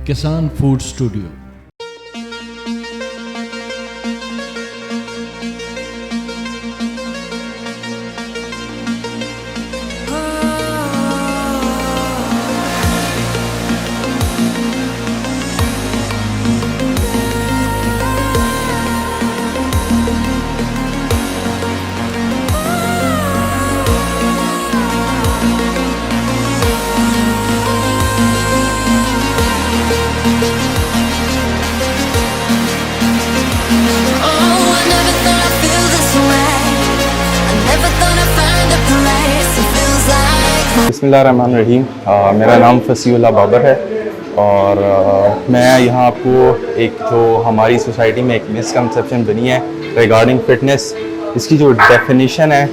किसान food studio. बिस्मिल्लाहिर्रहमानिर्रहीम। मेरा नाम फसीउल्लाह बाबर है और मैं यहाँ आपको एक जो हमारी सोसाइटी में एक मिसकंसेप्शन बनी है रिगार्डिंग फ़िटनेस, इसकी जो डेफिनेशन है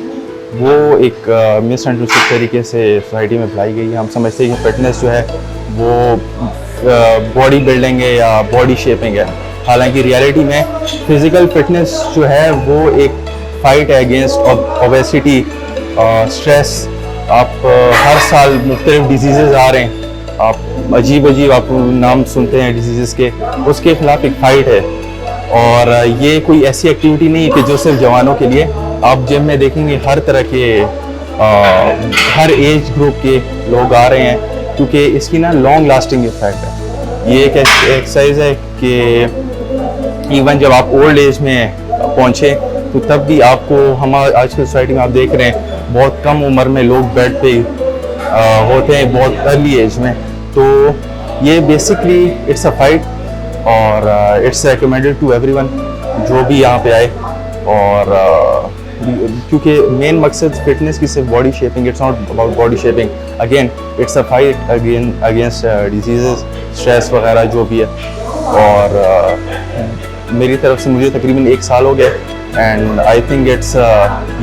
वो एक मिसअंडरस्टूड तरीके से सोसाइटी में अप्लाई गई है। हम समझते हैं कि फ़िटनेस जो है वो बॉडी बिल्डिंग है या बॉडी शेपिंग है, हालांकि रियलिटी में फ़िज़िकल फ़िटनेस जो है वो एक फ़ाइट है अगेंस्ट ओबेसिटी, स्ट्रेस। आप हर साल मुख्तलिफ डिजीज़ आ रहे हैं, आप अजीब आप नाम सुनते हैं डिजीज़ के, उसके ख़िलाफ़ एक फ़ाइट है। और ये कोई ऐसी एक्टिविटी नहीं है कि जो सिर्फ जवानों के लिए। आप जिम में देखेंगे हर तरह के हर एज ग्रुप के लोग आ रहे हैं, क्योंकि इसकी ना लॉन्ग लास्टिंग इफ़ेक्ट है। ये एक एक्सरसाइज है कि इवन जब आप ओल्ड एज में पहुँचे तो तब भी आपको, हम आज की सोसाइटी में आप देख रहे हैं बहुत कम उम्र में लोग बेड पे होते हैं, बहुत अर्ली एज में। तो ये बेसिकली इट्स अ फाइट और इट्स रिकमेंडेड टू एवरीवन जो भी यहाँ पे आए। और क्योंकि मेन मकसद फिटनेस की सिर्फ body shaping, it's not about body shaping, again it's a fight against disease, stress वगैरह जो भी है। और मेरी तरफ से मुझे तकरीबन 1 साल हो गया एंड आई थिंक इट्स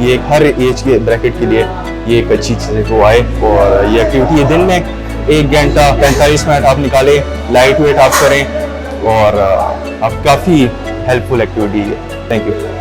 ये हर एज के ब्रैकेट के लिए ये एक अच्छी चीज़ है वो आए। और ये एक्टिविटी दिन में 1 घंटा 45 मिनट आप निकालें, लाइट वेट आप करें और आप काफ़ी हेल्पफुल एक्टिविटी है। Thank you.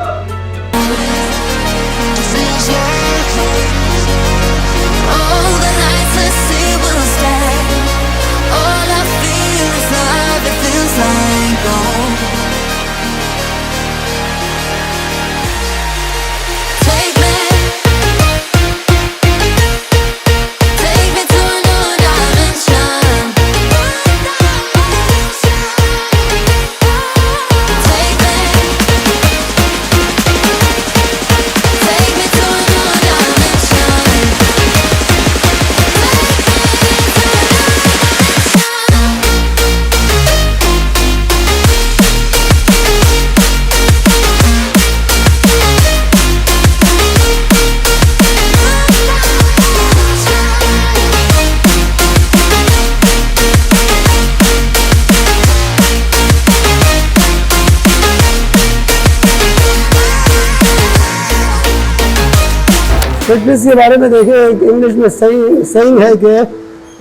फिटनेस के बारे में देखें, इंग्लिश में सही है कि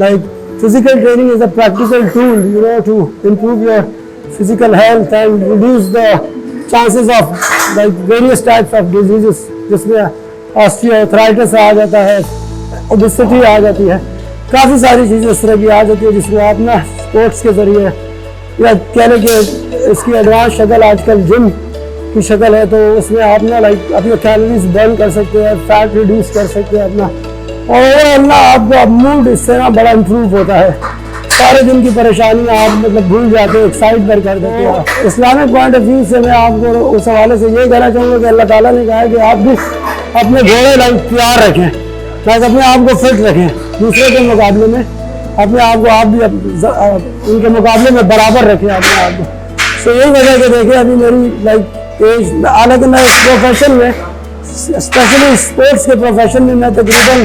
like physical training is a practical tool to improve your physical health and reduce the chances of like various types of diseases, जिसमें ऑस्टियोआर्थराइटिस आ जाता है, ओबेसिटी आ जाती है, काफ़ी सारी चीज़ें इस तरह की आ जाती है जिसको आप ना स्पोर्ट्स के ज़रिए या कह लें कि इसकी एडवांस शक्ल आजकल जिम की शक्ल है, तो उसमें आप ना लाइक अपने कैलोरीज बर्न कर सकते हैं, फैट रिड्यूस कर सकते हैं अपना, और ना आपका मूड इससे ना बड़ा इम्प्रूव होता है। सारे दिन की परेशानी आप मतलब भूल जाते हैं, एक साइड पर कर देते हैं। इस्लामिक पॉइंट ऑफ व्यू से मैं आपको उस हवाले से ये कहना चाहूँगा कि अल्लाह ताला ने कहा है कि आप भी अपने घोड़े लाइक प्यार रखें, लाइक अपने आप को फिट रखें, दूसरे के मुकाबले में अपने आप को आप भी उनके मुकाबले में बराबर रखें अपने आप को। तो यही वजह से देखें अभी मेरी लाइक एज, हालांकि मैं इस प्रोफेशन में स्पेशली स्पोर्ट्स के प्रोफेशन में मैं तकरीबन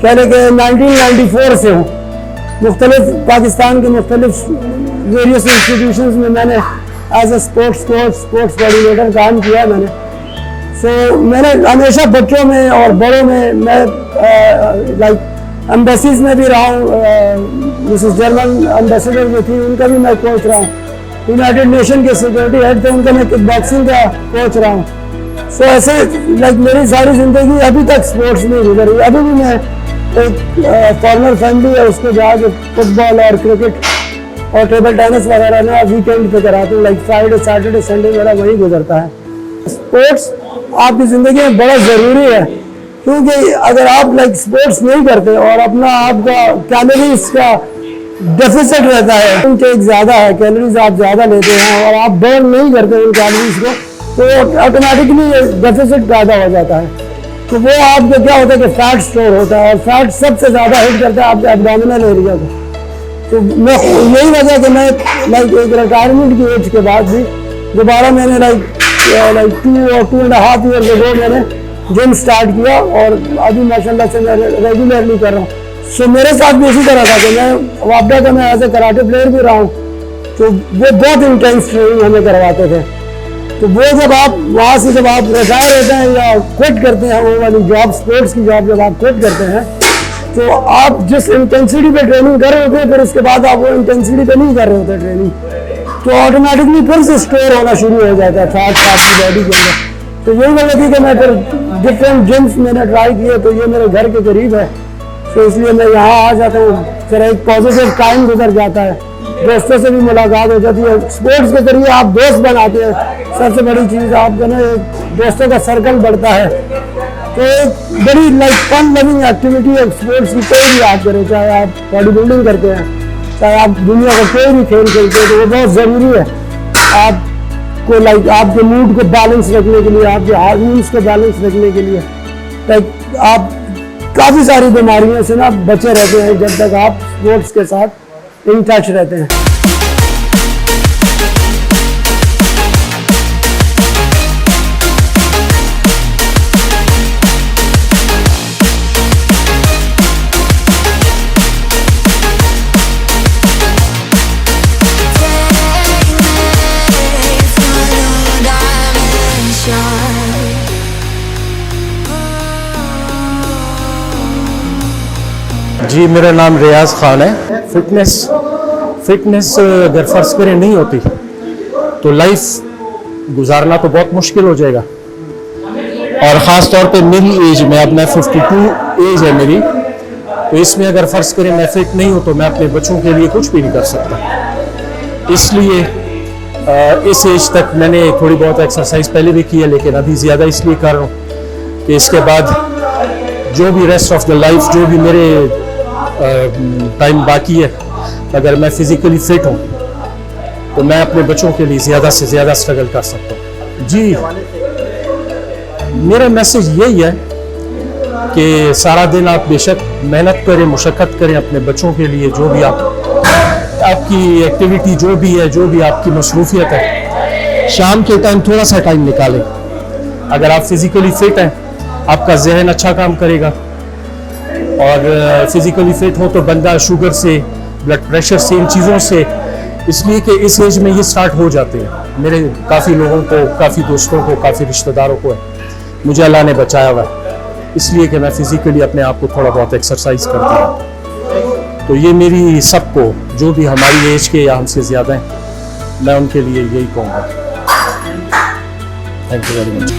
कह लें कि 1994 से हूँ। मुख्तलिफ पाकिस्तान के मुख्तलिफ वेरियस इंस्टीट्यूशंस में मैंने as a sports coach, sports coordinator काम किया मैंने। सो मैंने हमेशा बच्चों में और बड़ों में मैं लाइक एम्बेसीज में भी रहा हूँ, मिसेस जर्मन एम्बेसडर जो थी उनका भी मैं कोच रहा हूँ, यूनाइटेड नेशन के सिक्योरिटी हेड थे उनका मैं किक बॉक्सिंग का कोच रहा हूँ। सो ऐसे लाइक मेरी सारी ज़िंदगी अभी तक स्पोर्ट्स में गुजरी। अभी भी मैं एक फॉर्मर फैमिली है उसको जाके फुटबॉल और क्रिकेट और टेबल टेनिस वगैरह ना वीकेंड पे कराता हूँ, लाइक फ्राइडे सैटरडे संडे मेरा वही गुजरता है। स्पोर्ट्स आपकी ज़िंदगी में बड़ा ज़रूरी है, क्योंकि अगर आप लाइक स्पोर्ट्स नहीं करते और अपना आपका कैलोरीज का डेफिसिट रहता है, इनटेक ज़्यादा है, कैलोरीज आप ज़्यादा लेते हैं और आप बर्न नहीं करते उन कैलोरीज को, तो ऑटोमेटिकली डेफिसिट पैदा हो जाता है। तो वो आपको क्या होता है कि फैट स्टोर होता है, और फैट सबसे ज़्यादा हिट करता है आपके एब्डोमिनल एरिया को। तो मैं यही वजह कि मैं लाइक एक रिटायरमेंट की एज के बाद भी दोबारा मैंने लाइक 2.5 ईयर अगो मैंने जिम स्टार्ट किया, और अभी माशाल्लाह से मैं रेगुलरली कर रहा हूँ। सो मेरे साथ भी इसी तरह था कि मैं वापडा का मैं एज ए कराटे प्लेयर भी रहा हूँ, तो वो बहुत इंटेंस ट्रेनिंग हमें करवाते थे। तो वो जब आप वहाँ से जब आप रिटायर होते हैं या क्विट करते हैं, वो वाली जॉब स्पोर्ट्स की जॉब जब आप क्विट करते हैं, तो आप जिस इंटेंसिटी पे ट्रेनिंग कर रहे होते हैं, फिर उसके बाद आप वो इंटेंसिटी पे नहीं कर रहे होते ट्रेनिंग, तो ऑटोमेटिकली फिर से स्टोर होना शुरू हो जाता है फैट आपकी बॉडी के अंदर। तो यही वजह थी कि मैं फिर डिफरेंट जिम्स मैंने ट्राई किए, तो ये मेरे घर के करीब है, तो इसलिए मैं यहाँ आ जाता हूँ। फिर एक पॉजिटिव टाइम गुजर जाता है, दोस्तों से भी मुलाकात हो जाती है। स्पोर्ट्स के जरिए आप दोस्त बनाते हैं, सबसे बड़ी चीज़ आपका ना एक दोस्तों का सर्कल बढ़ता है। तो एक बड़ी लाइक फन लविंग एक्टिविटी है स्पोर्ट्स की, कोई भी आप करें, चाहे आप बॉडी बिल्डिंग करते हैं, चाहे आप दुनिया का कोई भी खेल खेलते हैं, तो वो बहुत ज़रूरी है आपको, लाइक आपके मूड को बैलेंस रखने के लिए, आपके हार्मोन्स को बैलेंस रखने के लिए। लाइक आप काफ़ी सारी बीमारियों से ना बचे रहते हैं जब तक आप स्पोर्ट्स के साथ इन टच रहते हैं। जी, मेरा नाम रियाज खान है। फिटनेस अगर फ़र्ज़ करें नहीं होती तो लाइफ गुजारना तो बहुत मुश्किल हो जाएगा, और ख़ास तौर पे मेरी एज में, अब मैं 52 एज है मेरी, तो इसमें अगर फ़र्ज़ करें मैं फिट नहीं हूँ तो मैं अपने बच्चों के लिए कुछ भी नहीं कर सकता। इसलिए इस एज तक मैंने थोड़ी बहुत एक्सरसाइज पहले भी की है, लेकिन अभी ज़्यादा इसलिए कर रहा हूँ कि इसके बाद जो भी रेस्ट ऑफ द लाइफ, जो भी मेरे टाइम बाकी है, अगर मैं फिज़िकली फ़िट हूँ तो मैं अपने बच्चों के लिए ज़्यादा से ज़्यादा स्ट्रगल कर सकता हूँ। जी, मेरा मैसेज यही है कि सारा दिन आप बेशक मेहनत करें, मुशक्क़त करें अपने बच्चों के लिए, जो भी आपकी एक्टिविटी जो भी है, जो भी आपकी मसरूफियत है, शाम के टाइम थोड़ा सा टाइम निकालें। अगर आप फिज़िकली फ़िट हैं, आपका जहन अच्छा काम करेगा, और फिज़िकली फ़िट हो तो बंदा शुगर से, ब्लड प्रेशर से, इन चीज़ों से, इसलिए कि इस एज में ये स्टार्ट हो जाते हैं। मेरे काफ़ी लोगों को, काफ़ी दोस्तों को, काफ़ी रिश्तेदारों को है, मुझे अल्लाह ने बचाया हुआ है, इसलिए कि मैं फिज़िकली अपने आप को थोड़ा बहुत एक्सरसाइज करता हूँ। तो ये मेरी सबको, जो भी हमारी एज के या हमसे ज़्यादा हैं, मैं उनके लिए यही कहूँगा। Thank you very much.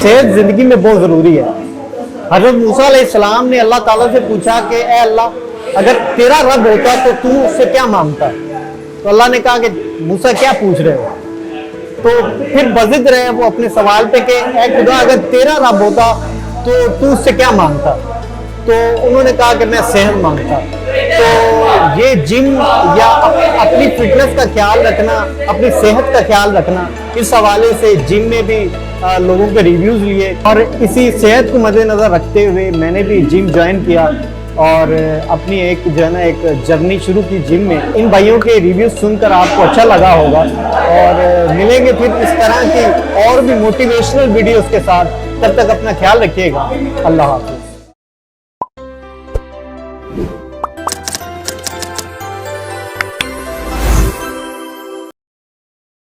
सेहत जिंदगी में बहुत ज़रूरी है। हज़रत मूसा अलैहिस्सलाम ने अल्लाह ताला से पूछा कि ए अल्लाह, अगर तेरा रब होता तो तू उससे क्या मांगता? तो अल्लाह ने कहा कि मूसा क्या पूछ रहे हो? तो फिर बज़िद रहे वो अपने सवाल पे कि ए खुदा, अगर तेरा रब होता तो तू उससे क्या मांगता? तो उन्होंने कहा कि मैं सेहत मांगता। तो ये जिम या अपनी फिटनेस का ख्याल रखना, अपनी सेहत का ख्याल रखना, इस हवाले से जिम में भी लोगों के रिव्यूज़ लिए, और इसी सेहत को मद्देनज़र रखते हुए मैंने भी जिम ज्वाइन किया और अपनी एक जो है ना एक जर्नी शुरू की जिम में। इन भाइयों के रिव्यूज़ सुनकर आपको अच्छा लगा होगा, और मिलेंगे फिर इस तरह की और भी मोटिवेशनल वीडियोज़ के साथ। तब तक अपना ख्याल रखिएगा। अल्लाह हाफ़िज़।